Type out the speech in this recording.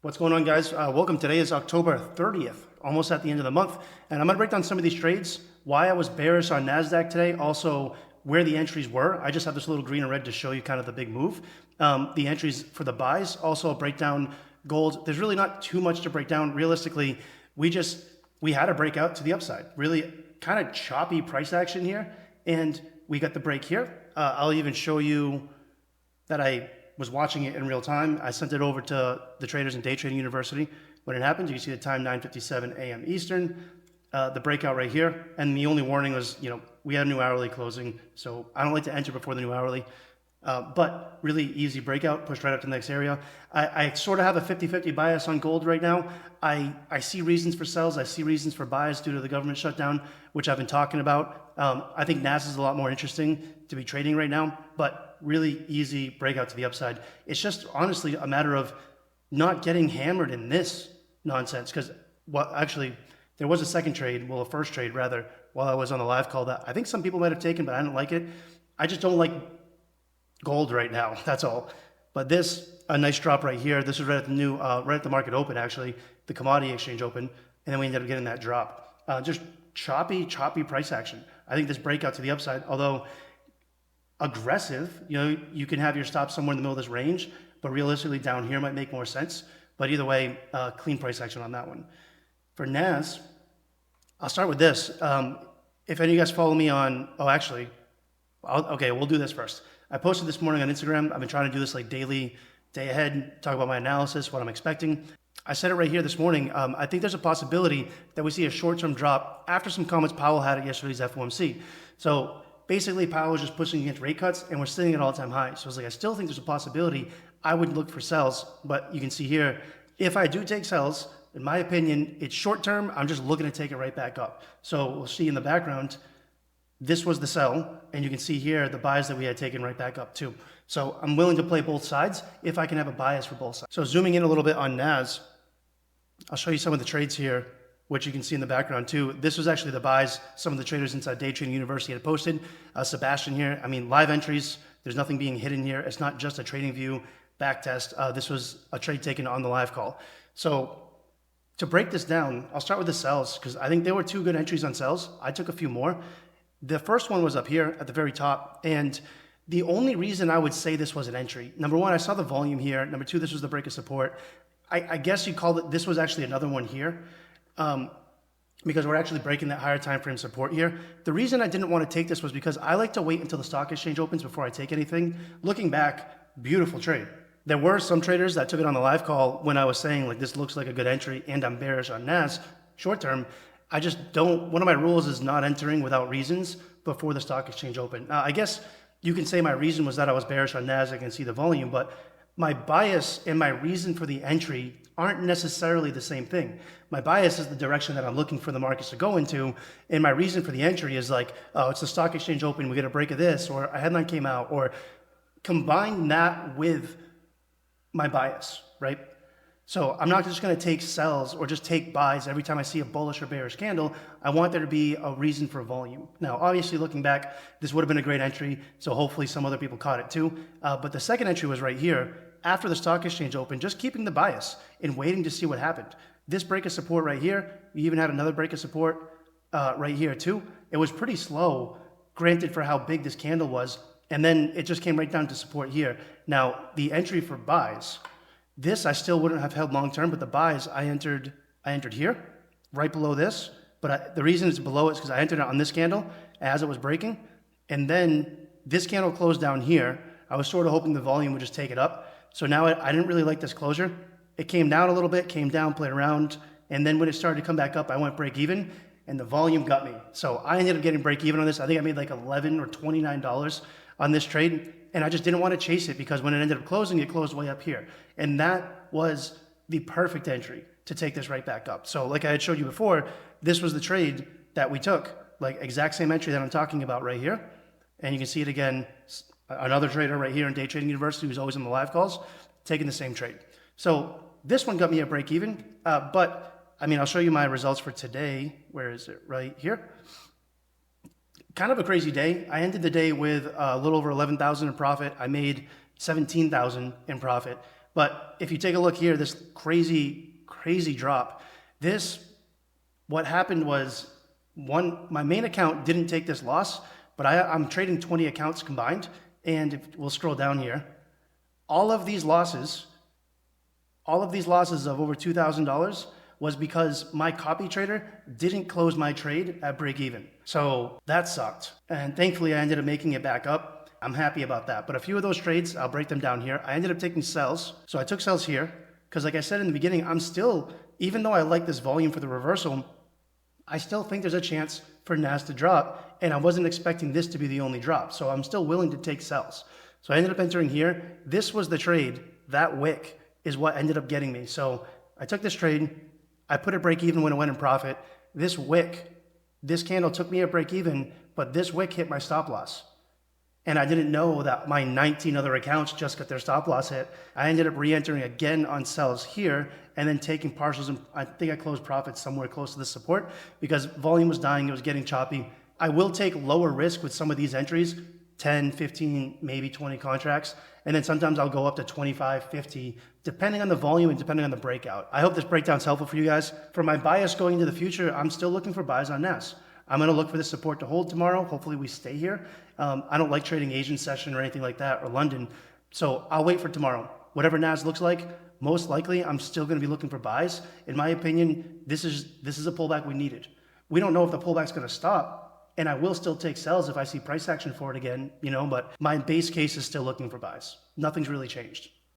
What's going on, guys? Welcome. Today is October 30th, almost at the end of the month, and I'm going to break down some of these trades, why I was bearish on NASDAQ today, also where the entries were. I just have this little green and red to show you kind of the big move. The entries for the buys, also I'll break down gold. There's really not too much to break down. Realistically, we had a breakout to the upside. Really kind of choppy price action here, and we got the break here. I'll even show you that I was watching it in real time. I sent it over to the traders in Day Trading University. When it happened, you can see the time 9:57 a.m. Eastern, the breakout right here. And the only warning was, we had a new hourly closing. So I don't like to enter before the new hourly, but really easy breakout, pushed right up to the next area. I sort of have a 50-50 bias on gold right now. I see reasons for sells. I see reasons for buys due to the government shutdown, which I've been talking about. I think NAS is a lot more interesting to be trading right now, but really easy breakout to the upside. It's just honestly a matter of not getting hammered in this nonsense. Because actually, there was a second trade, well, a first trade rather, while I was on the live call that I think some people might have taken, but I didn't like it. I just don't like gold right now. That's all. But a nice drop right here. This was right at the market open, actually, the commodity exchange open, and then we ended up getting that drop. Just choppy price action. I think this breakout to the upside, although aggressive, you can have your stop somewhere in the middle of this range, but realistically down here might make more sense. But either way, clean price action on that one. For NAS, I'll start with this. If any of you guys follow me on, okay, we'll do this first. I posted this morning on Instagram. I've been trying to do this like daily, day ahead, talk about my analysis, what I'm expecting. I said it right here this morning. I think there's a possibility that we see a short-term drop after some comments Powell had at yesterday's FOMC. So basically, Powell was just pushing against rate cuts, and we're sitting at all-time highs. So I was like, I still think there's a possibility. I would look for sells, but you can see here, if I do take sells, in my opinion, it's short-term. I'm just looking to take it right back up. So we'll see in the background, this was the sell, and you can see here the buys that we had taken right back up too. So I'm willing to play both sides if I can have a bias for both sides. So zooming in a little bit on NAS, I'll show you some of the trades here, which you can see in the background too. This was actually the buys some of the traders inside Day Trading University had posted. Sebastian here, live entries, there's nothing being hidden here. It's not just a trading view back test. This was a trade taken on the live call. So to break this down, I'll start with the sells because I think there were two good entries on sells. I took a few more. The first one was up here at the very top, and the only reason I would say this was an entry, number one, I saw the volume here. Number two, this was the break of support. I guess you called it, this was actually another one here. Because we're actually breaking that higher time frame support here. The reason I didn't want to take this was because I like to wait until the stock exchange opens before I take anything. Looking back, beautiful trade. There were some traders that took it on the live call when I was saying like this looks like a good entry and I'm bearish on NAS short term. I just don't, one of my rules is not entering without reasons before the stock exchange open. Now, I guess you can say my reason was that I was bearish on NAS, I can see the volume, but my bias and my reason for the entry aren't necessarily the same thing. My bias is the direction that I'm looking for the markets to go into, and my reason for the entry is like, oh, it's the stock exchange open, we get a break of this, or a headline came out, or combine that with my bias, right? So I'm not just going to take sells or just take buys every time I see a bullish or bearish candle. I want there to be a reason for volume. Now, obviously, looking back, this would have been a great entry, so hopefully some other people caught it too. But the second entry was right here, after the stock exchange opened, just keeping the bias and waiting to see what happened. This break of support right here, we even had another break of support right here too. It was pretty slow, granted for how big this candle was, and then it just came right down to support here. Now, the entry for buys, this I still wouldn't have held long term, but the buys I entered here, right below this. But the reason it's below it is because I entered it on this candle as it was breaking, and then this candle closed down here. I was sort of hoping the volume would just take it up. So now I didn't really like this closure. It came down a little bit, came down, played around, and then when it started to come back up, I went break even, and the volume got me. So I ended up getting break even on this. I think I made like $11 or $29 on this trade, and I just didn't want to chase it because when it ended up closing, it closed way up here. And that was the perfect entry to take this right back up. So like I had showed you before, this was the trade that we took, like exact same entry that I'm talking about right here. And you can see it again, another trader right here in Day Trading University who's always on the live calls, taking the same trade. So this one got me a break even, but I'll show you my results for today. Where is it? Right here. Kind of a crazy day. I ended the day with a little over 11,000 in profit. I made 17,000 in profit. But if you take a look here, this crazy drop, what happened was my main account didn't take this loss, but I'm trading 20 accounts combined. And if we'll scroll down here, all of these losses of over $2,000 was because my copy trader didn't close my trade at break even. So that sucked. And thankfully I ended up making it back up. I'm happy about that. But a few of those trades, I'll break them down here. I ended up taking sells. So I took sells here because like I said in the beginning, even though I like this volume for the reversal, I still think there's a chance for NAS to drop, and I wasn't expecting this to be the only drop. So I'm still willing to take sells. So I ended up entering here. This was the trade. That wick is what ended up getting me. So I took this trade. I put it break even when it went in profit. This candle took me at break even, but this wick hit my stop loss. And I didn't know that my 19 other accounts just got their stop loss hit. I ended up re-entering again on sells here and then taking partials. And I think I closed profits somewhere close to the support because volume was dying. It was getting choppy. I will take lower risk with some of these entries, 10, 15, maybe 20 contracts. And then sometimes I'll go up to 25, 50, depending on the volume and depending on the breakout. I hope this breakdown is helpful for you guys. For my bias going into the future, I'm still looking for buys on NAS. I'm going to look for the support to hold tomorrow. Hopefully we stay here. I don't like trading Asian session or anything like that or London. So I'll wait for tomorrow. Whatever NAS looks like, most likely I'm still going to be looking for buys. In my opinion, this is a pullback we needed. We don't know if the pullback's going to stop, and I will still take sells if I see price action for it again, but my base case is still looking for buys. Nothing's really changed.